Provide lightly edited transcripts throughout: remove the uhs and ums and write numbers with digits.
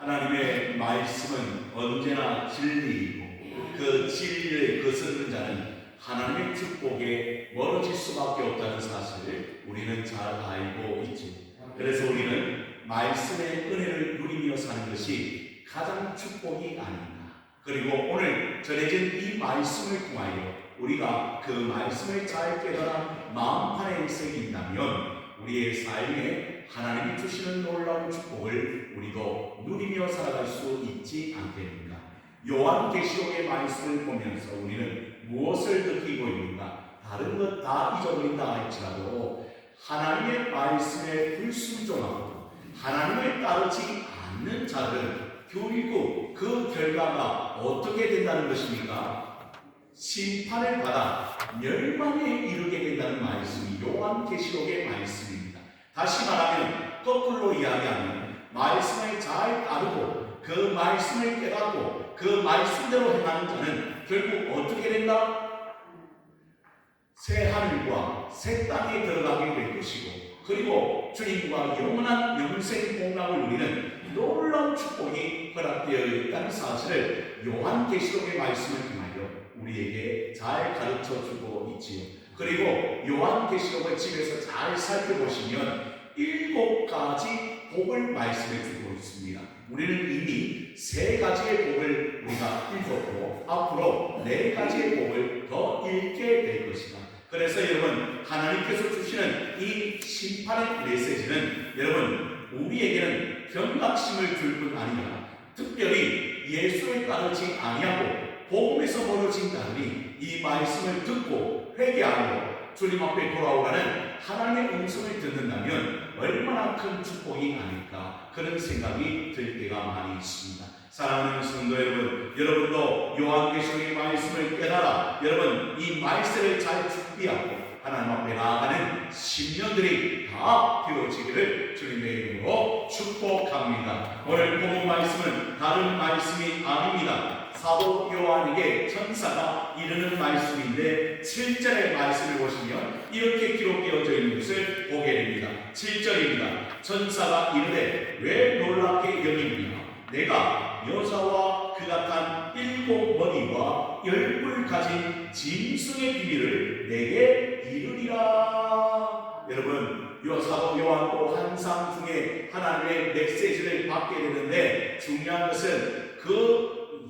하나님의 말씀은 언제나 진리이고 그 진리를 거스르는 자는 하나님의 축복에 멀어질 수밖에 없다는 사실을 우리는 잘 알고 있지. 그래서 우리는 말씀의 은혜를 누리며 사는 것이 가장 축복이 아닌가. 그리고 오늘 전해진 이 말씀을 통하여 우리가 그 말씀을 잘 깨달아 마음판에 새긴다면 우리의 삶에 하나님이 주시는 놀라운 축복을 우리도 누리며 살아갈 수 있지 않겠는가. 요한계시록의 말씀을 보면서 우리는 무엇을 느끼고 있는가? 다른 것 다 잊어버린다 할지라도 하나님의 말씀에 불순종하고 하나님을 따르지 않는 자들은 결국 그 결과가 어떻게 된다는 것입니까? 심판을 받아 멸망에 이르게 된다는 말씀이 요한계시록의 말씀입니다. 다시 말하면 거꾸로 이야기하면 말씀을 잘 따르고 그 말씀을 깨닫고 그 말씀대로 행하는 자는 결국 어떻게 된다? 새 하늘과 새 땅에 들어가게 될 것이고 그리고 주님과 영원한 영생 복락을 누리는 놀라운 축복이 허락되어 있다는 사실을 요한계시록의 말씀을 통하여 우리에게 잘 가르쳐 주고 있지요. 그리고 요한계시록을 집에서 잘 살펴보시면 7가지 복을 말씀해 주고 있습니다. 우리는 이미 3가지의 복을 우리가 읽었고 앞으로 4가지의 복을 더 읽게 될 것이다. 그래서 여러분 하나님께서 주시는 이 심판의 메시지는 여러분 우리에게는 경각심을 줄 뿐 아니라 특별히 예수를 따르지 아니하고 복음에서 멀어진 자들이 이 말씀을 듣고 회개하고 주님 앞에 돌아오라는 하나님의 음성을 듣는다면 얼마나 큰 축복이 아닐까 그런 생각이 들 때가 많이 있습니다. 사랑하는 성도 여러분, 여러분도 요한계시록의 말씀을 깨달아 여러분 이 말씀을 잘 준비하고 하나님 앞에 나아가는 10년들이 다 되어지기를 주님의 이름으로 축복합니다. 오늘 본문 말씀은 다른 말씀이 아닙니다. 사도 요한에게 천사가 이르는 말씀인데 7절의 말씀을 보시면 이렇게 기록되어져 있는 것을 보게 됩니다. 7절입니다. 천사가 이르되 왜 놀랍게 여기느냐 내가 여자와 그가 탄 7머리와 10뿔 가진 짐승의 비밀을 내게 이르리라. 여러분 사도 요한도 환상 중에 하나님의 메시지를 받게 되는데 중요한 것은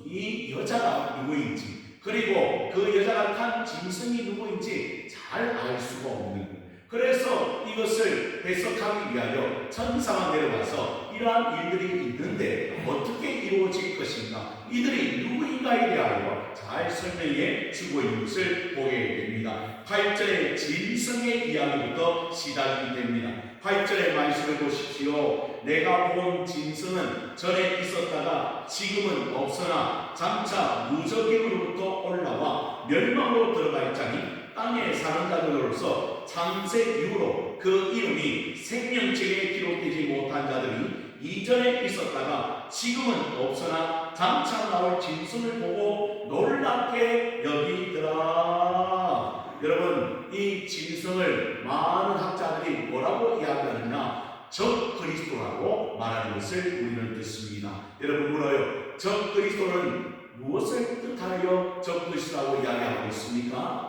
이 여자가 누구인지 그리고 그 여자가 탄 짐승이 누구인지 잘 알 수가 없는 거예요. 그래서 이것을 해석하기 위하여 천사가 내려와서 이러한 일들이 있는데 어떻게 이루어질 것인가 이들이 누구인가에 대하여 잘 설명해 주고 있는 것을 보게 됩니다. 8절의 짐승의 이야기부터 시작이 됩니다. 8절의 말씀을 보십시오. 내가 본 짐승은 전에 있었다가 지금은 없으나 장차 무적임으로부터 올라와 멸망으로 들어갈 자니 땅에 사는 자들로서 창세 이후로 그 이름이 생명책에 기록되지 못한 자들이 이전에 있었다가 지금은 없으나 장차 나올 짐승을 보고 놀랍게 여기더라. 여러분 이 짐승을 많은 학자들이 뭐라고 이야기하느냐 적 그리스도라고 말하는 것을 우리는 듣습니다. 여러분 물어요. 적 그리스도는 무엇을 뜻하여 적 그리스도라고 이야기하고 있습니까?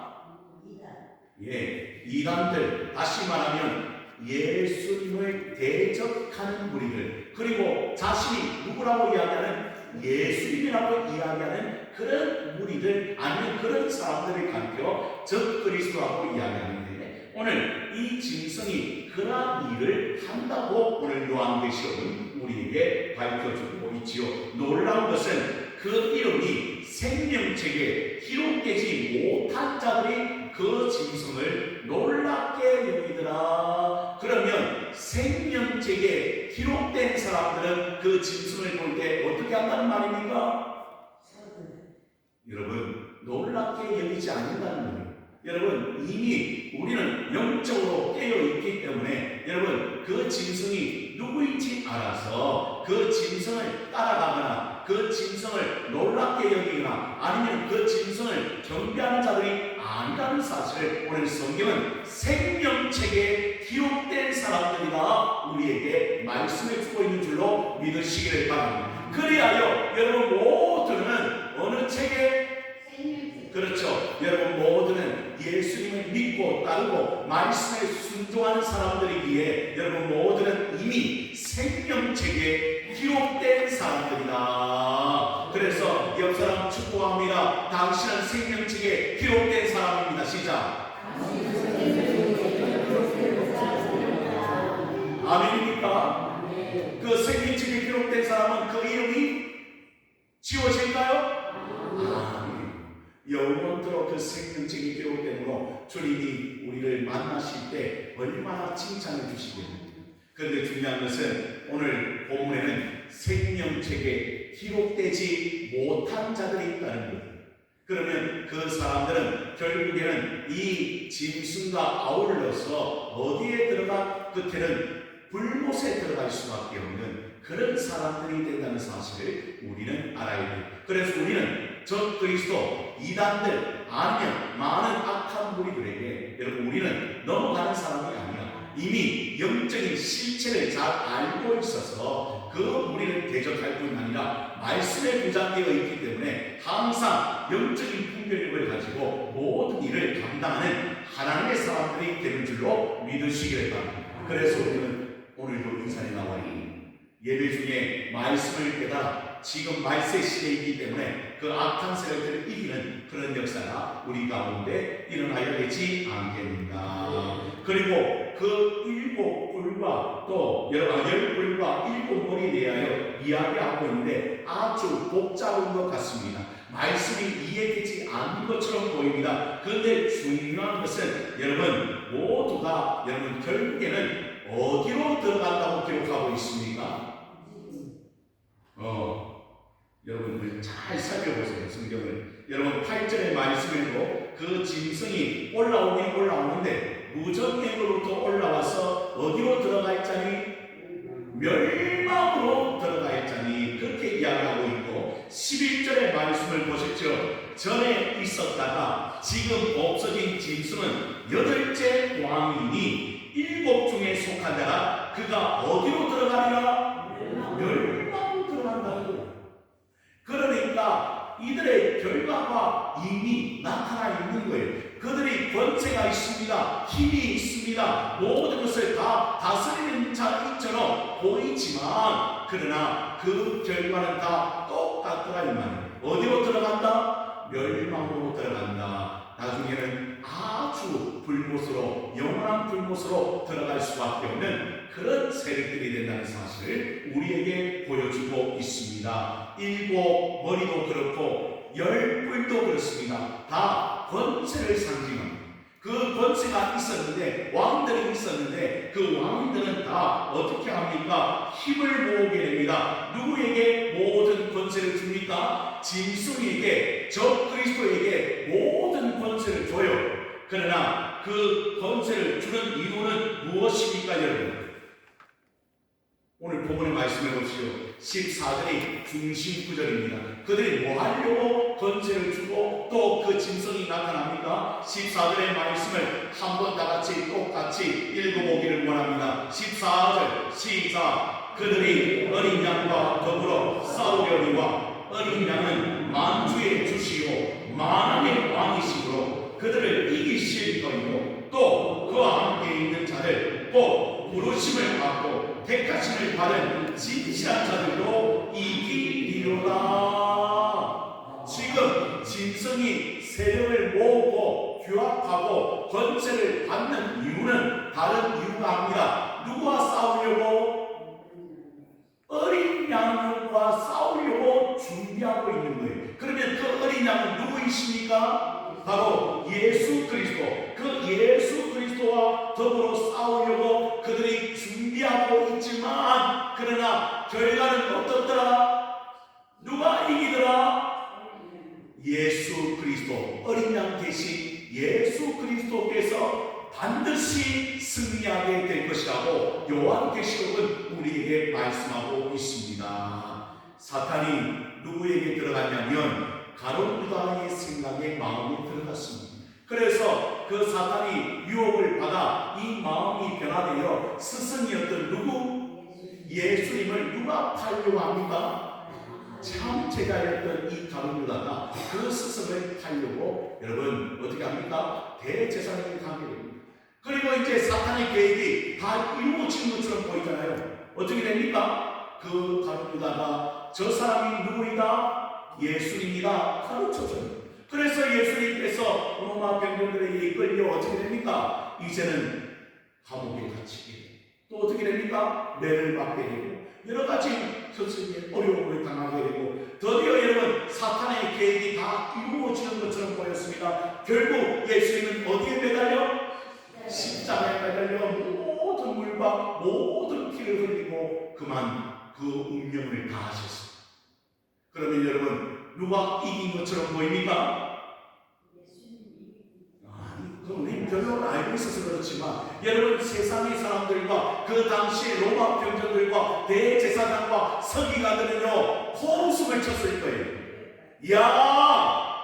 이단들, 다시 말하면 예수님을 대적하는 무리들, 그리고 자신이 누구라고 이야기하는 예수님이라고 이야기하는 그런 무리들 아니면 그런 사람들을 가리켜 적 그리스도라고 이야기하는데 오늘 이 짐승이 그러한 일을 한다고 오늘 요한계시록은 우리에게 밝혀주고 있지요. 놀라운 것은 그 이름이 생명책에 기록되지 못한 자들이 그 짐승을 놀랍게 여기더라. 그러면 생명책에 기록된 사람들은 그 짐승을 볼 때 어떻게 한다는 말입니까? 여러분 놀랍게 여기지 않는다는 거예요. 여러분 이미 우리는 영적으로 깨어있기 때문에 여러분 그 짐승이 누구인지 알아서 그 짐승을 따라가거나 그 짐승을 놀랍게 여기거나 아니면 그 짐승을 경배하는 자들이 아니라는 사실을 오늘 성경은 생명책에 기록된 사람들이다 우리에게 말씀해 주고 있는 줄로 믿으시기를 바랍니다. 그리하여 여러분 모두는 어느 책에? 그렇죠. 여러분 모두는 예수님을 믿고 따르고 말씀에 순종하는 사람들이기에 여러분 모두는 이미 생명책에 기록된 사람들이다. 그래서 옆 사람 축복합니다. 당신은 생명책에 기록된 사람입니다. 시작. 아멘입니까? 그 생명책에 기록된 사람은 그 이름이 지워질까요? 영원토록 그 생명책에 기록되므로 주님이 우리를 만나실 때 얼마나 칭찬해 주시겠습니까? 그런데 중요한 것은 오늘 본문에는 생명책에 기록되지 못한 자들이 있다는 거예요. 그러면 그 사람들은 결국에는 이 짐승과 아울러서 어디에 들어가 끝에는 불못에 들어갈 수밖에 없는 그런 사람들이 된다는 사실을 우리는 알아야 돼요. 그래서 우리는 저 그리스도 이단들 아니면 많은 악한 무리들에게 여러분 우리는 넘어가는 사람이 아니야. 이미 영적인 실체를 잘 알고 있어서 그 무리를 대적할 뿐 아니라 말씀에 부장되어 있기 때문에 항상 영적인 분별력을 가지고 모든 일을 감당하는 하나님의 사람들이 되는 줄로 믿으시기를 바랍니다. 그래서 우리는 오늘도 인산에 나와 있는 예배 중에 말씀을 깨달아 지금 말세 시대이기 때문에 그 악한 세력들을 이기는 그런 역사가 우리 가운데 일어나야 되지 않겠는가. 그리고 그 일곱 뿔과 또 열 뿔과 일곱 머리 대하여 이야기하고 있는데 아주 복잡한 것 같습니다. 말씀이 이해되지 않는 것처럼 보입니다. 그런데 중요한 것은 여러분 모두가 여러분 결국에는 어디로 들어간다고 기록하고 있습니까? 여러분들 잘 살펴보세요. 성경을. 여러분 8절의 말씀에도 그 짐승이 올라오긴 올라오는데 무정행으로부터 올라와서 어디로 들어갈 자니? 멸망으로 들어갈 자니 그렇게 이야기하고 있고 11절의 말씀을 보셨죠? 전에 있었다가 지금 없어진 짐승은 8째 왕이니 7 중에 속한 자라 그가 어디로 들어가리라? 멸망으로 들어간다는 거예요. 그러니까 이들의 결과가 이미 나타나 있는 거예요. 그들이 권세가 있습니다. 힘이 있습니다. 모든 것을 다 다스리는 자처럼 보이지만 그러나 그 결과는 다 똑같더라 이 말이에요. 어디로 들어간다? 멸망으로 들어간다. 나중에는 아주 불못으로 영원한 불못으로 들어갈 수밖에 없는 그런 세력들이 된다는 사실을 우리에게 보여주고 있습니다. 7 머리도 그렇고 10 뿔도 그렇습니다. 다 권세를 상징합니다. 그 권세가 있었는데 왕들이 있었는데 그 왕들은 다 어떻게 합니까? 힘을 모으게 됩니다. 누구에게 모든 권세를 줍니까? 짐승에게 적 그리스도에게 모든 권세를 줘요. 그러나 그 권세를 주는 이유는 무엇입니까 여러분? 오늘 본문의 말씀해 보시오. 14절이 중심 구절입니다. 그들이 뭐 하려고 권세를 주고 또 그 짐승이 나타납니까? 14절의 말씀을 한번 다 같이 똑같이 읽어보기를 원합니다. 14절 시작. 그들이 어린 양과 더불어 싸우려니와 어린 양은 만주의 주시오 만왕의 왕이시므로 그들을 이기실 것이요 또 그와 함께 있는 자들 곧 부르심을 받고 택하심을 받은 진실한 자들도 이기리로다. 지금 짐승이 세력을 모으고 규합하고 권세를 받는 이유는 다른 이유가 아니라 누구와 싸우려고? 어린 양과 싸우려고 준비하고 있는 거예요. 그러면 그 어린 양은 누구이십니까? 바로 예수 그리스도. 그 예수 그리스도와 더불어 싸우려고 그들이 준비하고 있지만 그러나 결과는 어떻더라? 누가 이기더라? 예수 그리스도. 어린 양 대신 예수 그리스도께서 반드시 승리하게 될 것이라고 요한계시록은 우리에게 말씀하고 있습니다. 사탄이 누구에게 들어갔냐면 가룟 유다의 생각에 마음이 들어갔습니다. 그래서 그 사탄이 유혹을 받아 이 마음이 변화되어 스승이었던 누구? 예수님을 누가 팔려고 합니까? 황태자였던 이 가룟 유다가 그 스승을 팔려고 여러분 어떻게 합니까? 대제사장에게 가게 됩니다. 그리고 이제 사탄의 계획이 다 이루어진 것처럼 보이잖아요. 어떻게 됩니까? 그 가룟 유다가 저 사람이 누구이다? 예수님이다 가르쳐줘요. 그래서 예수님께서 로마 병정들에게 이끌려 어떻게 됩니까? 이제는 감옥에 갇히게, 또 어떻게 됩니까? 매를 맞게 되고 여러 가지 현실의 어려움을 당하게 되고, 드디어 여러분 사탄의 계획이 다 이루어지는 것처럼 보였습니다. 결국 예수님은 어디에 매달려? 십자가에 매달려 모든 물과 모든 피를 흘리고 그만 그 운명을 다하셨습니다. 그러면 여러분 누가 이긴 것처럼 보입니까? 우리 별로 알고 있어서 그렇지만 여러분 세상의 사람들과 그 당시 로마 병정들과 대제사장과 서기관들은요 호흡을 쳤을 거예요. 이야,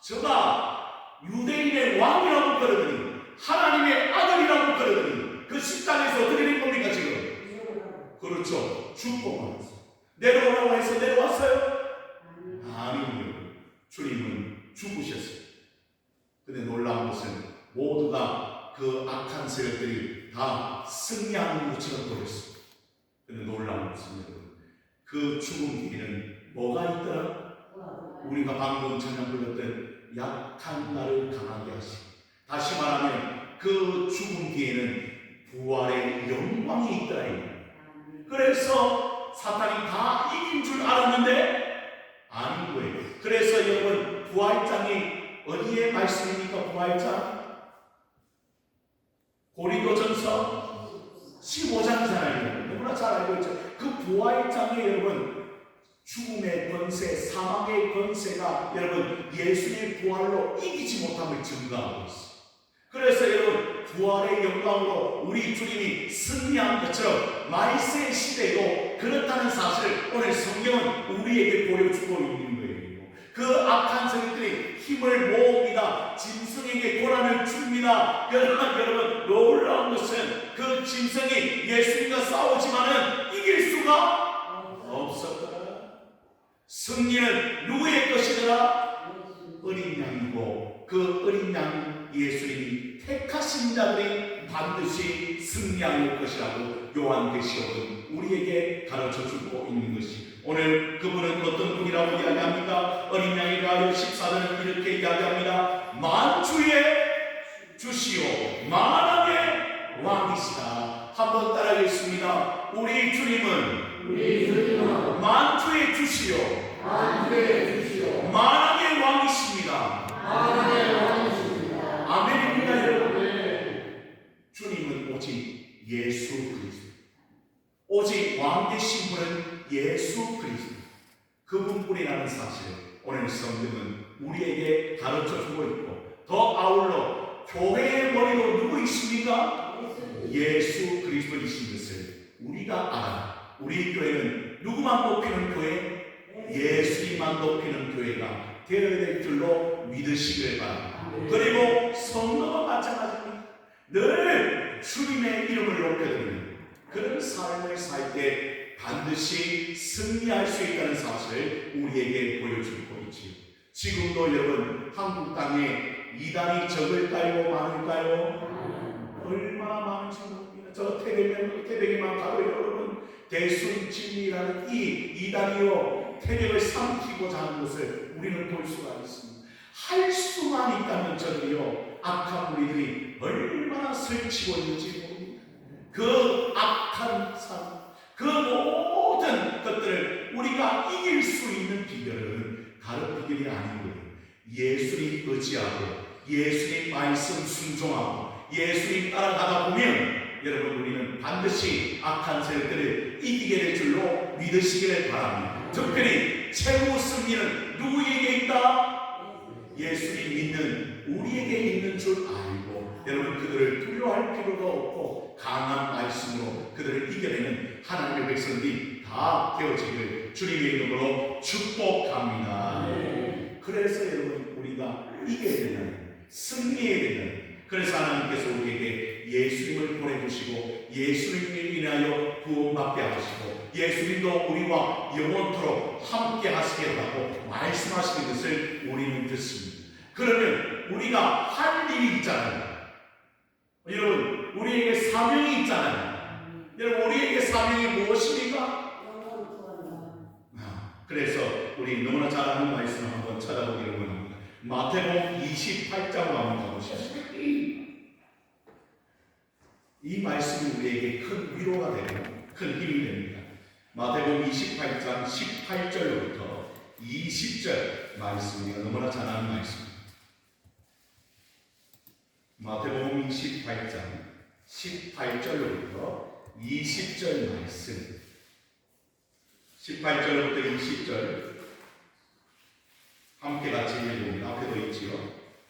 저가 유대인의 왕이라고 그러더니 하나님의 아들이라고 그러더니 그 십자가에서 어떻게 된 겁니까 지금? 그렇죠, 죽고 말았어요. 내려오라고 해서 내려왔어요? 아니요, 주님은 죽으셨어요. 근데 놀라운 것은 모두가 그 악한 세력들이 다 승리하는 것처럼 보였습니다. 근데 놀라운 것은 여러분, 그 죽음 뒤에는 뭐가 있더라? 우리가 방금 전에 불렀던 약한 나를 강하게 하시고, 다시 말하면 그 죽음 뒤에는 부활의 영광이 있더라. 그래서 사탄이 다 이긴 줄 알았는데 아닌 거예요. 그래서 여러분 부활장이 어디에 말씀입니까? 부활장? 고린도전서 15장이잖아요. 너무나 잘 알고 있죠. 그 부활장에 여러분 죽음의 권세, 사망의 권세가 여러분 예수의 부활로 이기지 못함을 증거하고 있어요. 그래서 여러분 부활의 영광으로 우리 주님이 승리한 것처럼 말세 시대도 그렇다는 사실을 오늘 성경은 우리에게 보여주고 있는 거예요. 그 악한 세력들이 힘을 모읍니다. 짐승에게 고난을 줍니다. 그러나 여러분 놀라운 것은 그 짐승이 예수님과 싸우지만은 이길 수가 없었더라. 승리는 누구의 것이더라? 어린 양이고 그 어린 양 예수님이 택하신 자들이 반드시 승리할 것이라고 요한계시록은 우리에게 가르쳐주고 있는 것이, 오늘 그분은 어떤 분이라고 이야기합니까? 어린 양이 가요 14절은 이렇게 이야기합니다. 만주의 주시오 만왕의 왕이시다. 한번 따라하겠습니다. 우리 주님은 만주의 주시오 만왕의 왕이십니다. 아멘입니다. 여러분, 주님은 오직 예수 그리스도, 오직 왕 되신 분은 예수 그리스도, 그분뿐이라는 사실을 오늘 성경은 우리에게 가르쳐주고 있고, 더 아울러 교회의 머리로 누구 있습니까? 예수 그리스도이신 것을 우리가 알아. 우리 교회는 누구만 높이는 교회? 예수님만 높이는 교회가 되어야 될 줄로 믿으시길 바랍니다. 그리고 성도가 마찬가지입니다. 늘 주님의 이름을 높여드리는 그런 삶을 살 때 반드시 승리할 수 있다는 사실을 우리에게 보여주고 있지요. 지금도 여러분 한국 땅에 이단이 적을까요? 많을까요? 얼마나 많은지 모릅니다. 저 태백에만 가도 여러분 대순진리라는 이 이단이요 태백을 삼키고자 하는 것을 우리는 볼 수가 있습니다. 할 수만 있다면 저는요 악한 무리들이 얼마나 설치고 있는지 모릅니다. 그 악한 삶, 그 모든 것들을 우리가 이길 수 있는 비결은 다른 비결이 아닌 거예요. 예수님 의지하고 예수님 말씀 순종하고 예수님 따라가다 보면 여러분 우리는 반드시 악한 세력들을 이기게 될 줄로 믿으시기를 바랍니다. 특별히 최후 승리는 누구에게 있다? 예수님 믿는 우리에게 있는 줄 알고 여러분 그들을 두려워할 필요가 없고 강한 말씀으로 그들을 이겨내는 하나님의 백성들이 다 되어지기를 주님의 이름으로 축복합니다. 그래서 여러분 우리가 이겨야 되는, 승리해야 되는, 그래서 하나님께서 우리에게 예수님을 보내주시고 예수님에 인하여 구원받게 하시고 예수님도 우리와 영원토록 함께 하시겠다고 말씀하시는 것을 우리는 듣습니다. 그러면 우리가 할 일이 있잖아요. 여러분, 우리에게 사명이 있잖아요. 여러분, 우리에게 사명이 무엇입니까? 그래서 우리 너무나 잘 아는 말씀을 한번 찾아보기를 원합니다. 마태복음 28장으로 한번 가보십시오. 이 말씀이 우리에게 큰 위로가 되고 큰 힘이 됩니다. 마태복음 28장 18절부터 20절 말씀이 너무나 잘 아는 말씀입니다. 마태복음 28장 18절부터 20절 말씀. 18절부터 20절 함께 같이 읽어봅니다. 앞에도 있지요.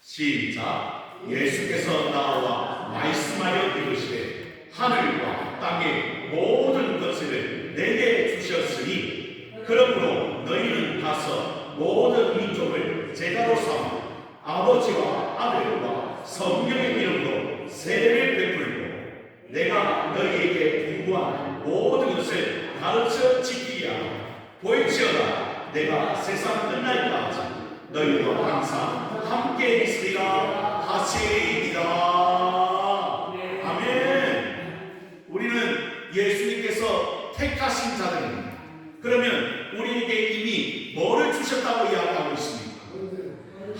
시작. 예수께서 나와 말씀하여 이르시되 하늘과 땅의 모든 것을 내게 주셨으니 그러므로 너희는 가서 모든 민족을 제자로 삼아 아버지와 아들과 성령의 이름으로 세례를 베풀고 내가 너희에게 분부한 모든 것을 가르쳐 지키게 하라. 볼지어다 내가 세상 끝날까지 너희와 항상 함께 있으리라 하시리이다. 아멘. 우리는 예수님께서 택하신 자들입니다. 그러면 우리에게 이미 뭐를 주셨다고 이야기하고 있습니까?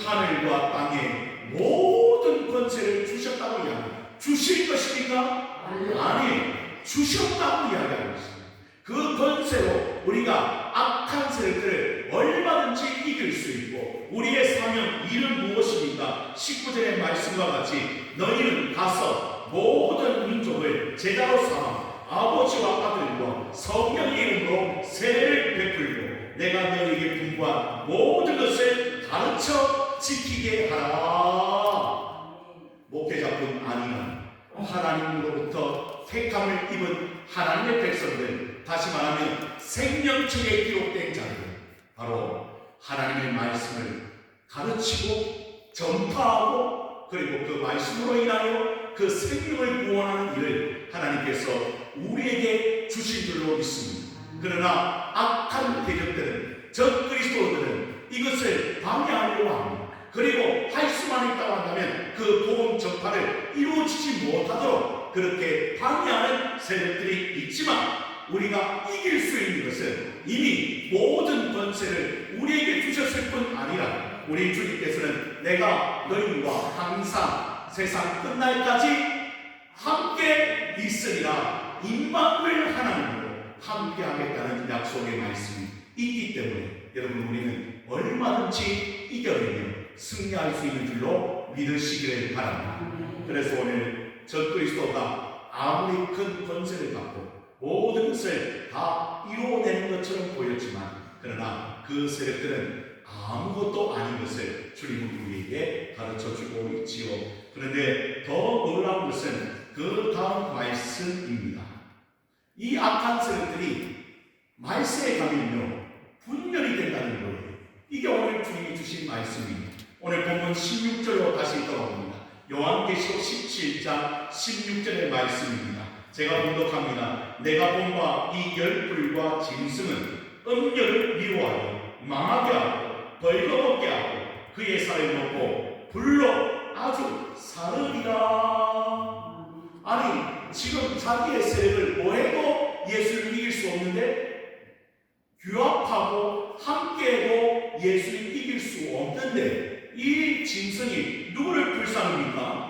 하늘과 땅의 모든 권세를 주셨다고 이야기합니다. 주실 것입니까? 아니, 주셨다고 이야기하고 있습니다. 그 권세로 우리가 악한 세력들을 얼마든지 이길 수 있고 우리의 사명 이는 무엇입니까? 19절의 말씀과 같이 너희는 가서 모든 민족을 제자로 삼아 아버지와 아들과 성령의 이름으로 세례를 베풀고 내가 너희에게 분부한 모든 것을 가르쳐 지키게 하라. 목회자뿐 아니라 하나님으로부터 택함을 입은 하나님의 백성들, 다시 말하면 생명책에 기록된 자들, 바로 하나님의 말씀을 가르치고 전파하고 그리고 그 말씀으로 인하여 그 생명을 구원하는 일을 하나님께서 우리에게 주신 줄로 믿습니다. 그러나 악한 대적들은, 적그리스도들은 이것을 방해하려고 합니다. 그리고 할 수만 있다고 한다면 그 복음 전파를 이루어지지 못하도록 그렇게 방해하는 세력들이 있지만 우리가 이길 수 있는 것은 이미 모든 권세를 우리에게 주셨을 뿐 아니라 우리 주님께서는 내가 너희와 항상 세상 끝날까지 함께 있으리라 임마누엘 하나님으로 함께 하겠다는 약속의 말씀이 있기 때문에 여러분 우리는 얼마든지 이겨내며 승리할 수 있는 줄로 믿으시기를 바랍니다. 그래서 오늘 적그리스도가 아무리 큰 권세를 갖고 모든 것을 다 이루어내는 것처럼 보였지만 그러나 그 세력들은 아무것도 아닌 것을 주님은 우리에게 가르쳐주고 있지요. 그런데 더 놀라운 것은 그 다음 말씀입니다. 이 악한 세력들이 말세에 가면요 분열이 된다는 거예요. 이게 오늘 주님이 주신 말씀입니다. 오늘 본문 16절로 다시 읽어봅니다. 요한계시록 17장 16절의 말씀입니다. 제가 봉독합니다. 내가 본 바 이 열불과 짐승은 음녀를 미워하여 망하게 하고 벌거벗게 하고 그의 살을 먹고 불로 아주 사르리라. 아니 지금 자기의 세력을 뭐해도 예수를 이길 수 없는데 규합하고 함께해도 예수를 이길 수 없는데 이 짐승이 누구를 불쌍합니까?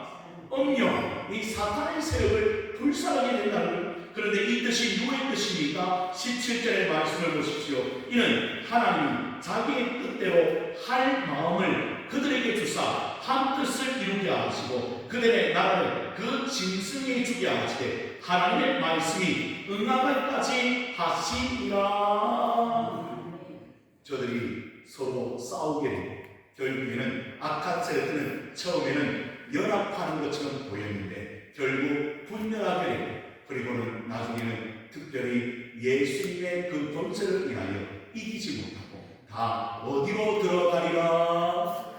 음녀, 이 사탄의 세력을 불쌍하게 된다는 거예요. 그런데 이 뜻이 누구의 뜻입니까? 17절의 말씀을 보십시오. 이는 하나님이 자기의 뜻대로 할 마음을 그들에게 주사 한 뜻을 이루게 하시고 그들의 나라를 그 짐승에 주게 하시되 하나님의 말씀이 응하갈까지 하시니라. 저들이 서로 싸우게 되고 결국에는 악한 세력들은 처음에는 연합하는 것처럼 보였는데 결국 분열하게 되고 그리고는 나중에는 특별히 예수님의 그 권세를 인하여 이기지 못하고 다 어디로 들어가리라?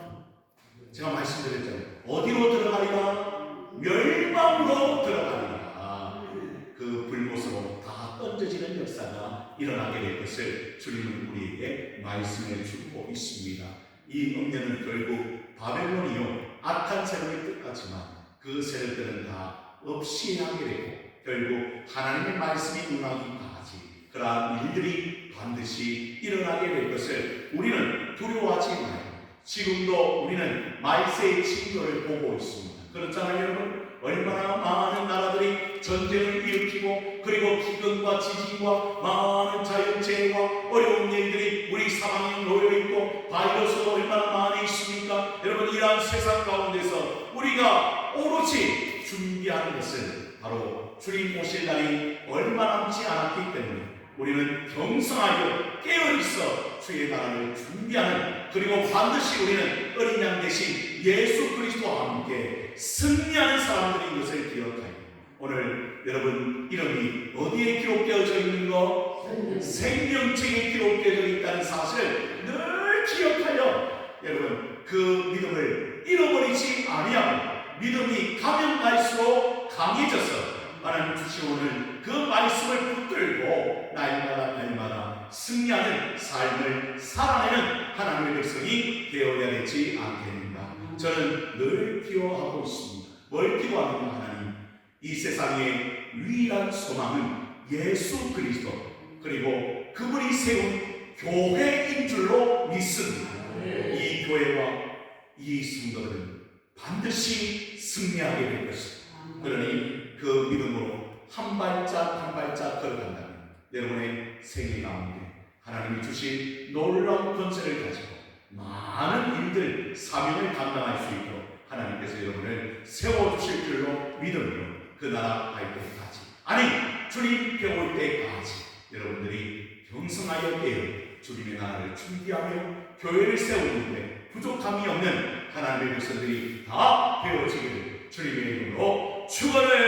제가 말씀드렸잖아요. 어디로 들어가리라? 멸망으로 일어나게 될 것을 주님은 우리에게 말씀해 주고 있습니다. 이 음녀는 결국 바벨론이요 악한 세력의 뜻같지만 그 세력들은 다 없이하게 되고 결국 하나님의 말씀이 임하기까지 그러한 일들이 반드시 일어나게 될 것을 우리는 두려워하지 말고 지금도 우리는 말세의 징조를 보고 있습니다. 그렇잖아요 여러분. 얼마나 많은 나라들이 전쟁을 일으키고 그리고 기근과 지진과 많은 자연재해와 어려운 일들이 우리 사방에 놓여있고 바이러스가 얼마나 많이 있습니까? 여러분 이러한 세상 가운데서 우리가 오로지 준비하는 것은 바로 주님 오실 날이 얼마 남지 않았기 때문에 우리는 경성하여 깨어있어 주의 나라를 준비하는 그리고 반드시 우리는 어린 양 대신 예수 그리스도와 함께 승리하는 사람들인 것을 기억하여 오늘 여러분 이름이 어디에 기록되어져 있는 거? 생명책에 기록되어져 있다는 사실을 늘 기억하여 여러분 그 믿음을 잃어버리지 아니하고 믿음이 가면 갈수록 강해져서 하나님 주시오는 그 말씀을 붙들고 날마다 승리하는 삶을 살아내는 하나님의 백성이 되어야 되지 않겠는가. 저는 늘 기도하고 있습니다. 뭘 기도하는가 하나님. 이 세상의 유일한 소망은 예수 그리스도 그리고 그분이 세운 교회인 줄로 믿습니다. 이 교회와 이 성도들은 반드시 승리하게 될 것입니다. 그러니 그 믿음으로 한 발짝 한 발짝 걸어간다면 여러분의 생애 가운데 하나님이 주신 놀라운 권세를 가지고 많은 일들 사명을 감당할 수 있도록 하나님께서 여러분을 세워주실 줄로 믿음으로 그 나라 갈 때까지 아니 주님께 올 때까지 여러분들이 경성하여 깨어 주님의 나라를 준비하며 교회를 세우는데 부족함이 없는 하나님의 백성들이 다 되어지기를 주님의 이름으로 축원을